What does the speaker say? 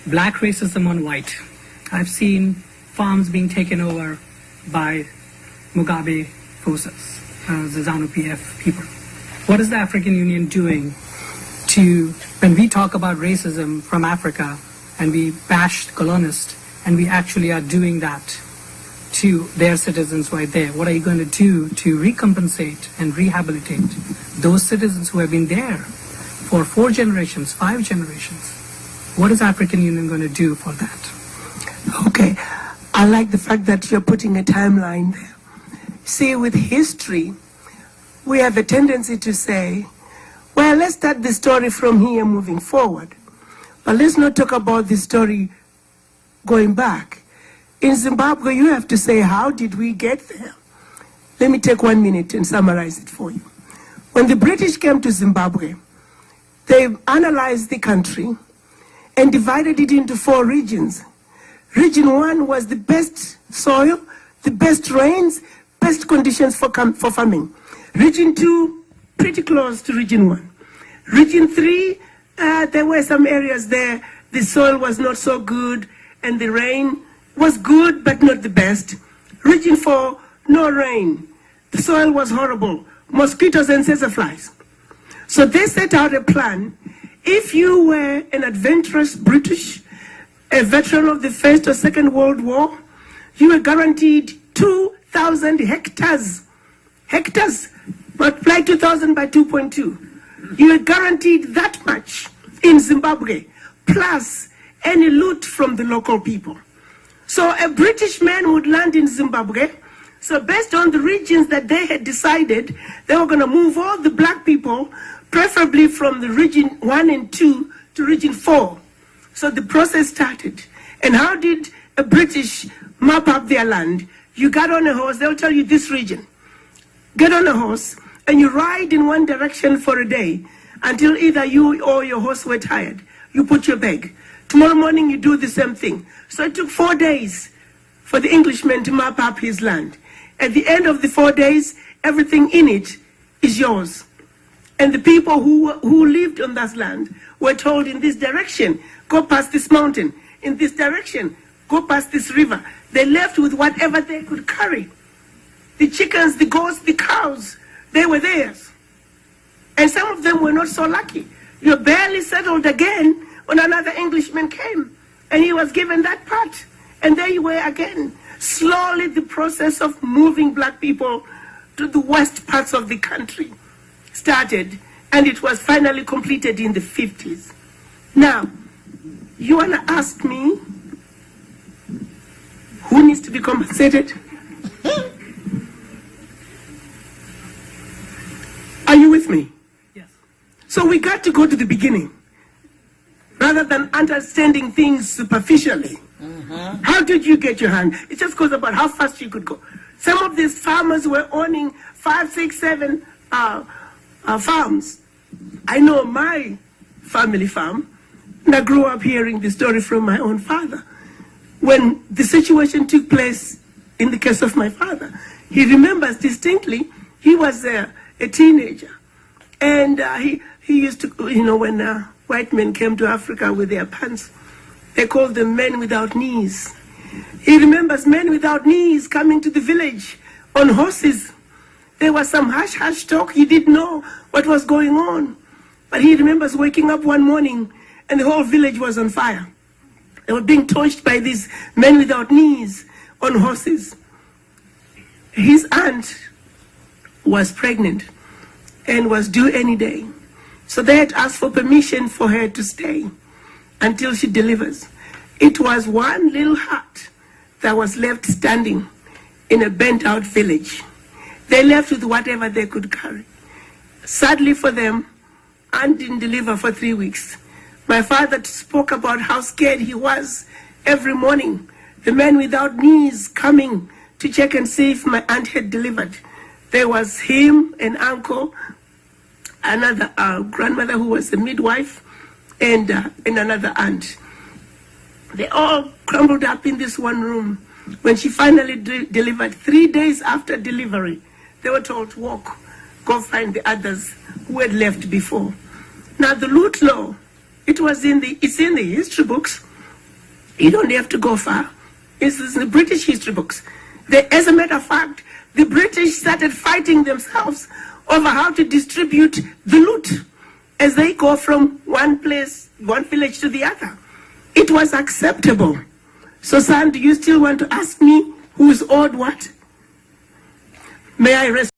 black racism on white. I've seen farms being taken over by Mugabe forces, the ZANU-PF people. What is the African Union doing to, when we talk about racism from Africa and we bash colonists, and we actually are doing that to their citizens right there, what are you going to do to recompensate and rehabilitate those citizens who have been there for 4 generations, 5 generations? What is African Union going to do for that? Okay, I like the fact that you're putting a timeline there. See, with history, we have a tendency to say, well, let's start the story from here moving forward. But let's not talk about the story going back. In Zimbabwe, you have to say, how did we get there? Let me take 1 minute and summarize it for you. When the British came to Zimbabwe, they analyzed the country and divided it into 4 regions. Region 1 was the best soil, the best rains, best conditions for farming. Region 2, pretty close to Region 1. Region 3, there were some areas there, the soil was not so good, and the rain was good, but not the best. Region 4, no rain. The soil was horrible. Mosquitoes and sesaflies. So they set out a plan. If you were an adventurous British, a veteran of the First or Second World War, you were guaranteed 2,000 hectares. Hectares, multiply 2,000 by 2.2. You were guaranteed that much in Zimbabwe, plus any loot from the local people. So a British man would land in Zimbabwe. So based on the regions that they had decided, they were going to move all the black people, preferably from the region 1 and 2 to region 4. So the process started. And how did a British map up their land? You got on a horse, they'll tell you this region. Get on a horse and you ride in one direction for a day until either you or your horse were tired. You put your bag. Tomorrow morning you do the same thing. So it took 4 days for the Englishman to map up his land. At the end of the 4 days, everything in it is yours. And the people who lived on that land were told, in this direction, go past this mountain. In this direction, go past this river. They left with whatever they could carry. The chickens, the goats, the cows, they were theirs. And some of them were not so lucky. You barely settled again when another Englishman came, and he was given that part. And there you were again. Slowly the process of moving black people to the west parts of the country started, and it was finally completed in the 50s. Now, you want to ask me who needs to be compensated? Are you with me? Yes. So we got to go to the beginning rather than understanding things superficially. How did you get your hand? It just goes about how fast you could go. Some of these farmers were owning 5, 6, 7 farms. I know my family farm, and I grew up hearing the story from my own father. When the situation took place in the case of my father, he remembers distinctly, he was a teenager. And he used to, when white men came to Africa with their pants, they called them men without knees. He remembers men without knees coming to the village on horses. There was some hush-hush talk. He didn't know what was going on. But he remembers waking up one morning and the whole village was on fire. They were being torched by these men without knees on horses. His aunt was pregnant and was due any day. So they had asked for permission for her to stay until she delivers. It was one little hut that was left standing in a burnt-out village. They left with whatever they could carry. Sadly for them, Aunt didn't deliver for 3 weeks. My father spoke about how scared he was every morning. The men without knees coming to check and see if my aunt had delivered. There was him, an uncle, another grandmother who was a midwife, and another aunt. They all crumbled up in this one room. When she finally delivered, 3 days after delivery, they were told to walk, go find the others who had left before. Now the loot law, it's in the history books. You don't have to go far. It's in the British history books. As a matter of fact, the British started fighting themselves over how to distribute the loot as they go from one place, one village to the other. It was acceptable. So, son, do you still want to ask me who's owed what? May I rest?